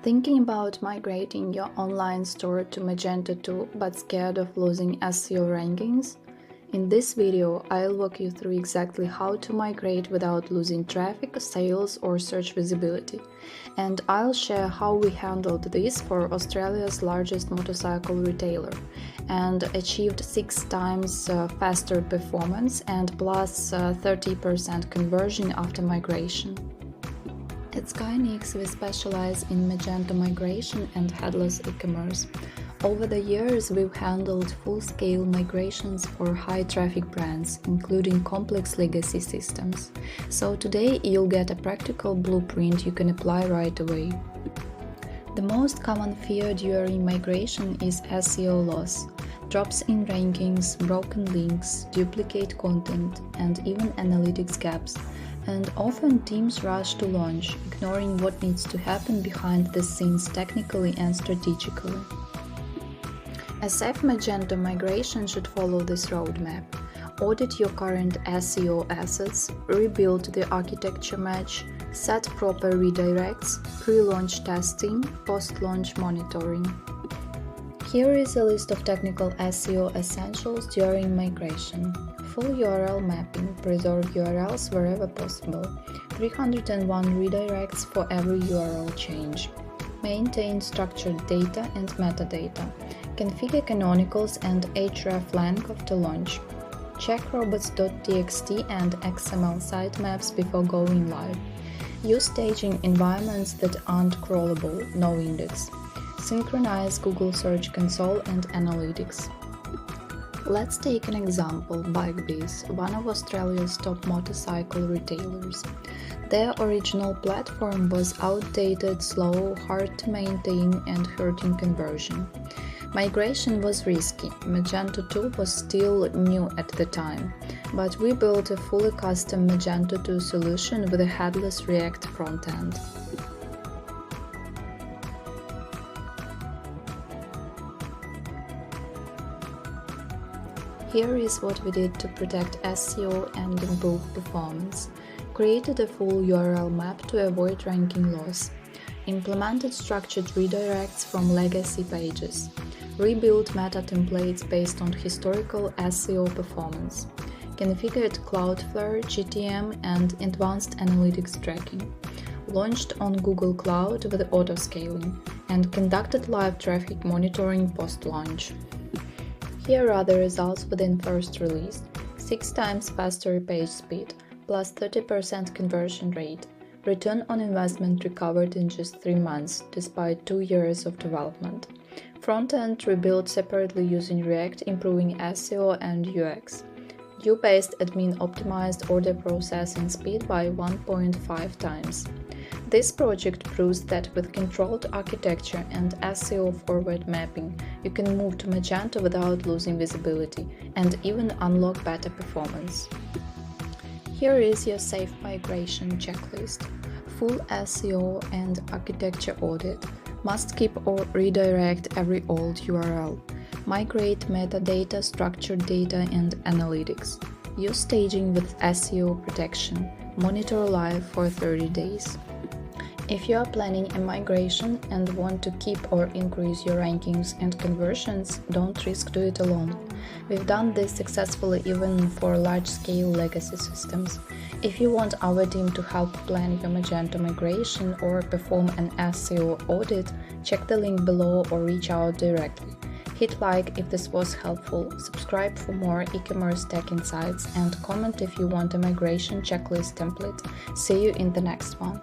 Thinking about migrating your online store to Magento 2 but scared of losing SEO rankings? In this video, I'll walk you through exactly how to migrate without losing traffic, sales or search visibility. And I'll share how we handled this for Australia's largest motorcycle retailer and achieved 6 times faster performance and plus 30% conversion after migration. At Skynix, we specialize in Magento migration and headless e-commerce. Over the years, we've handled full-scale migrations for high-traffic brands, including complex legacy systems. So today, you'll get a practical blueprint you can apply right away. The most common fear during migration is SEO loss. Drops in rankings, broken links, duplicate content, and even analytics gaps. And often teams rush to launch, ignoring what needs to happen behind the scenes technically and strategically. A safe Magento migration should follow this roadmap. Audit your current SEO assets, rebuild the architecture match, set proper redirects, pre-launch testing, post-launch monitoring. Here is a list of technical SEO essentials during migration. Full URL mapping, preserve URLs wherever possible, 301 redirects for every URL change. Maintain structured data and metadata. Configure canonicals and href length after launch. Check robots.txt and XML sitemaps before going live. Use staging environments that aren't crawlable, no index. Synchronize Google Search Console and Analytics. Let's take an example, Bikebiz, one of Australia's top motorcycle retailers. Their original platform was outdated, slow, hard to maintain and hurting conversion. Migration was risky, Magento 2 was still new at the time, but we built a fully custom Magento 2 solution with a headless React frontend. Here is what we did to protect SEO and improve performance. Created a full URL map to avoid ranking loss. Implemented structured redirects from legacy pages. Rebuilt meta templates based on historical SEO performance. Configured Cloudflare, GTM and advanced analytics tracking. Launched on Google Cloud with auto-scaling. And conducted live traffic monitoring post-launch. Here are the results within first release: 6 times faster page speed, plus 30% conversion rate. Return on investment recovered in just 3 months, despite 2 years of development. Front-end rebuilt separately using React, improving SEO and UX. View-based admin optimized order processing speed by 1.5 times. This project proves that with controlled architecture and SEO forward mapping, you can move to Magento without losing visibility and even unlock better performance. Here is your safe migration checklist. Full SEO and architecture audit. Must keep or redirect every old URL. Migrate metadata, structured data and analytics. Use staging with SEO protection. Monitor live for 30 days. If you are planning a migration and want to keep or increase your rankings and conversions, don't risk doing it alone. We've done this successfully even for large-scale legacy systems. If you want our team to help plan your Magento migration or perform an SEO audit, check the link below or reach out directly. Hit like if this was helpful, subscribe for more e-commerce tech insights, and comment if you want a migration checklist template. See you in the next one.